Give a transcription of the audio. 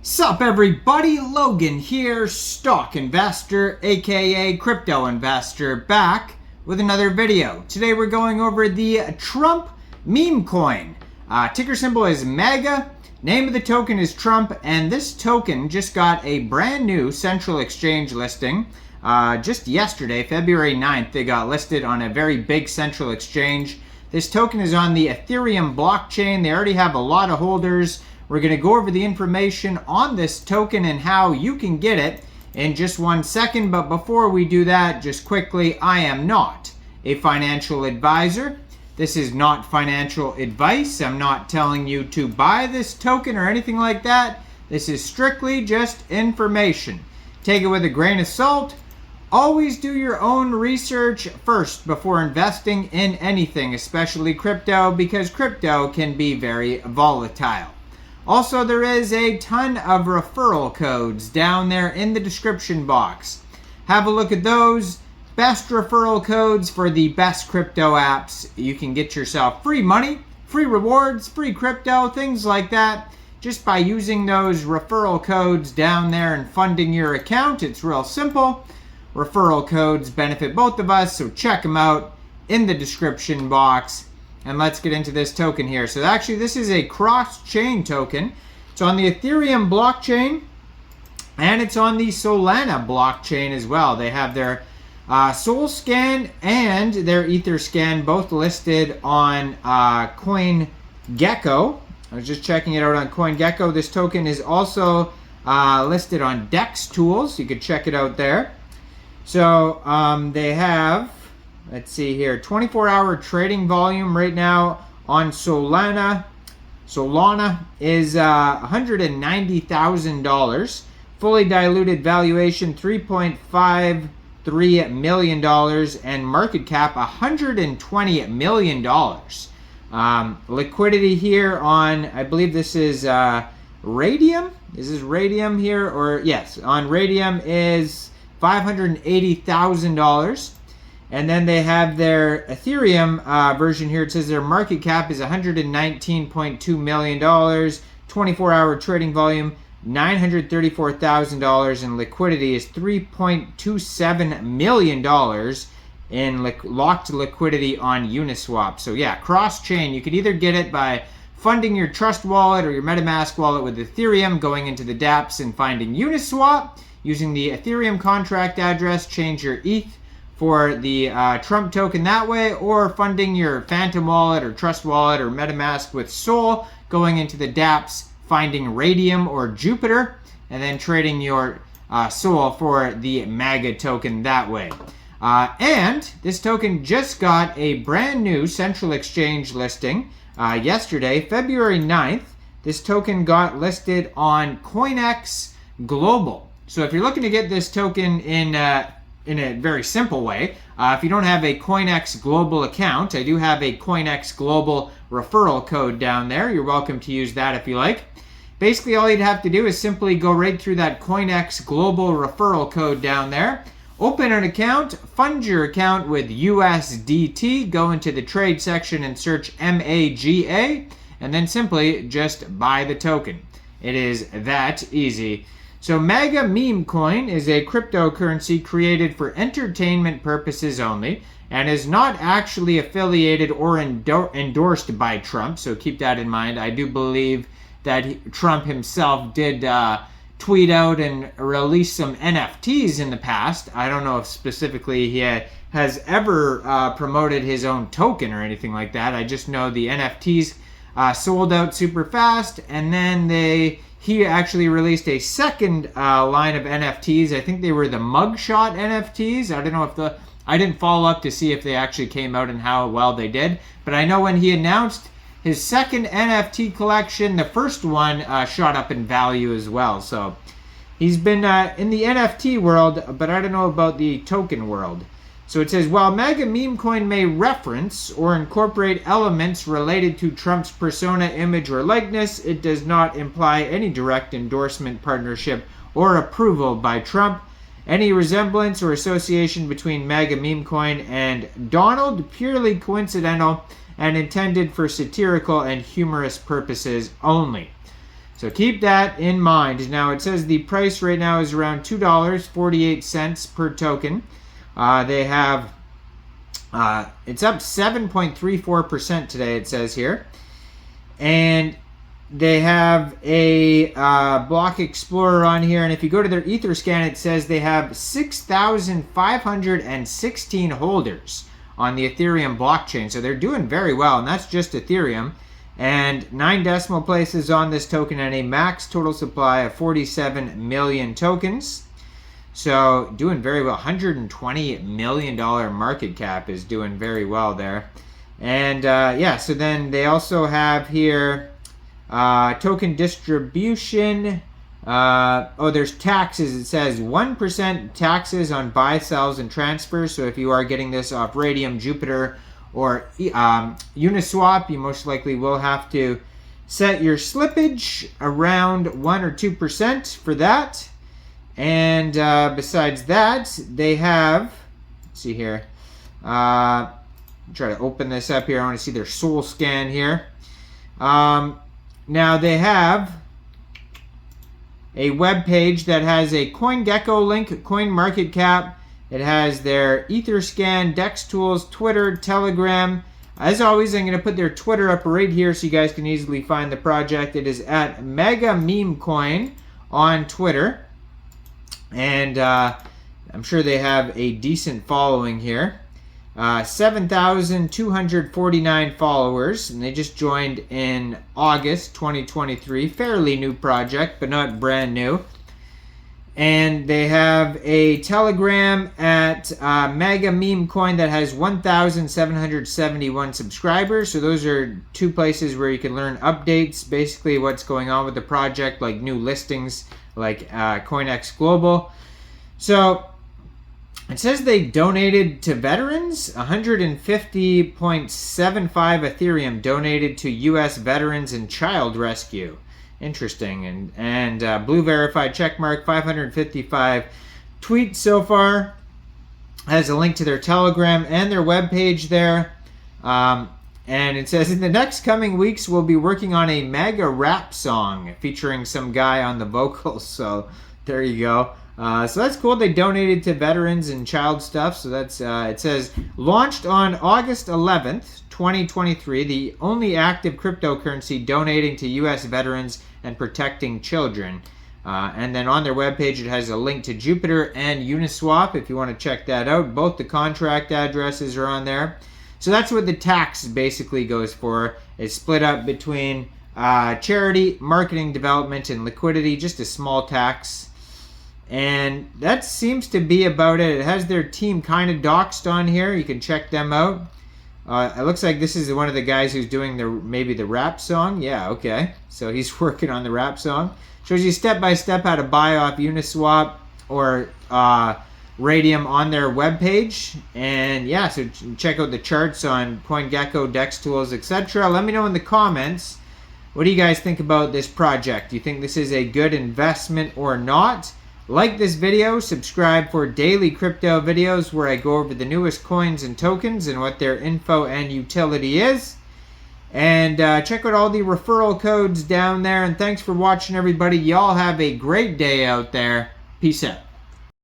Sup everybody, Logan here, stock investor aka crypto investor, back with another video. Today we're going over the Trump meme coin. Ticker symbol is Maga, name of the token is Trump, and this token just got a brand new central exchange listing. Just yesterday, February 9th, they got listed on a very big central exchange. This token is on the Ethereum blockchain. They already have a lot of holders. We're going to go over the information on this token and how you can get it in just 1 second. But before we do that, just quickly, I am not a financial advisor. This is not financial advice. I'm not telling you to buy this token or anything like that. This is strictly just information. Take it with a grain of salt. Always do your own research first before investing in anything, especially crypto, because crypto can be very volatile. Also, there is a ton of referral codes down there in the description box. Have a look at those. Best referral codes for the best crypto apps. You can get yourself free money, free rewards, free crypto, things like that, just by using those referral codes down there and funding your account. It's real simple. Referral codes benefit both of us, so check them out in the description box. And let's get into this token here. So actually, this is a cross-chain token. It's on the Ethereum blockchain, and it's on the Solana blockchain as well. They have their Solscan and their Etherscan both listed on CoinGecko. I was just checking it out on CoinGecko. This token is also listed on Dex Tools. You could check it out there. So they have, let's see here, 24-hour trading volume right now on Solana. Solana is $190,000. Fully diluted valuation $3.53 million, and market cap $120 million. Liquidity here on, I believe this is Raydium. Is this Raydium here? Or yes, on Raydium is $580,000. And then they have their Ethereum version here. It says their market cap is $119.2 million, 24-hour trading volume $934,000, and liquidity is $3.27 million in locked liquidity on Uniswap. So yeah, cross-chain. You could either get it by funding your Trust wallet or your MetaMask wallet with Ethereum, going into the dApps and finding Uniswap, using the Ethereum contract address, change your ETH for the Trump token that way, or funding your Phantom wallet or Trust wallet or MetaMask with Sol, going into the dApps, finding Raydium or Jupiter, and then trading your Sol for the Maga token that way. And this token just got a brand new central exchange listing yesterday, February 9th. This token got listed on Coinex Global. So if you're looking to get this token in a very simple way, if you don't have a Coinex Global account, I do have a Coinex Global referral code down there. You're welcome to use that if you like. Basically, all you'd have to do is simply go right through that Coinex Global referral code down there, open an account, fund your account with USDT, go into the trade section and search MAGA, and then simply just buy the token. It is that easy. So Maga meme coin is a cryptocurrency created for entertainment purposes only, and is not actually affiliated or endorsed by Trump. So keep that in mind. I do believe that Trump himself did tweet out and release some NFTs in the past. I don't know if specifically he has ever promoted his own token or anything like that. I just know the NFTs sold out super fast, and then he actually released a second line of NFTs. I think they were the mugshot NFTs. I don't know if I didn't follow up to see if they actually came out and how well they did. But I know when he announced his second NFT collection, the first one shot up in value as well. So he's been in the NFT world, but I don't know about the token world. So it says, while Maga meme coin may reference or incorporate elements related to Trump's persona, image, or likeness, it does not imply any direct endorsement, partnership, or approval by Trump. Any resemblance or association between Maga meme coin and Donald purely coincidental and intended for satirical and humorous purposes only. So keep that in mind. Now it says the price right now is around $2.48 per token. They have, it's up 7.34% today, it says here. And they have a block explorer on here. And if you go to their Etherscan, it says they have 6,516 holders on the Ethereum blockchain. So they're doing very well, and that's just Ethereum. And 9 decimal places on this token and a max total supply of 47 million tokens. So doing very well. $120 million market cap is doing very well there. And yeah, so then they also have here token distribution. There's taxes. It says 1% taxes on buy, sells, and transfers. So if you are getting this off Raydium, Jupiter, or Uniswap, you most likely will have to set your slippage around 1 or 2% for that. And besides that, they have, let's see here, try to open this up here. I want to see their Soul Scan here. Now they have a web page that has a CoinGecko link, CoinMarketCap. It has their Etherscan, Dex Tools, Twitter, Telegram. As always, I'm going to put their Twitter up right here so you guys can easily find the project. It is at Mega Meme Coin on Twitter. And I'm sure they have a decent following here. 7,249 followers, and they just joined in August 2023. Fairly new project, but not brand new. And they have a Telegram at Mega Meme Coin that has 1,771 subscribers. So those are 2 places where you can learn updates, basically what's going on with the project, like new listings, like Coinex Global. So it says they donated to veterans, 150.75 Ethereum donated to U.S. veterans and child rescue. Interesting. And blue verified checkmark, 555 tweets so far. Has a link to their Telegram and their webpage there. And it says, in the next coming weeks, we'll be working on a Maga rap song featuring some guy on the vocals. So there you go. So that's cool. They donated to veterans and child stuff. So that's, it says, launched on August 11th, 2023, the only active cryptocurrency donating to U.S. veterans and protecting children. And then on their webpage, it has a link to Jupiter and Uniswap if you want to check that out. Both the contract addresses are on there. So that's what the tax basically goes for. It's split up between charity, marketing, development, and liquidity, just a small tax. And that seems to be about it. It has their team kind of doxed on here. You can check them out. It looks like this is one of the guys who's doing maybe the rap song. Yeah, okay. So he's working on the rap song. Shows you step by step how to buy off Uniswap or Raydium on their webpage. And yeah, so check out the charts on CoinGecko, Dex Tools, etc. Let me know in the comments, what do you guys think about this project? Do you think this is a good investment or not? Like this video, subscribe for daily crypto videos where I go over the newest coins and tokens and what their info and utility is. And check out all the referral codes down there. And thanks for watching, everybody. Y'all have a great day out there. Peace out.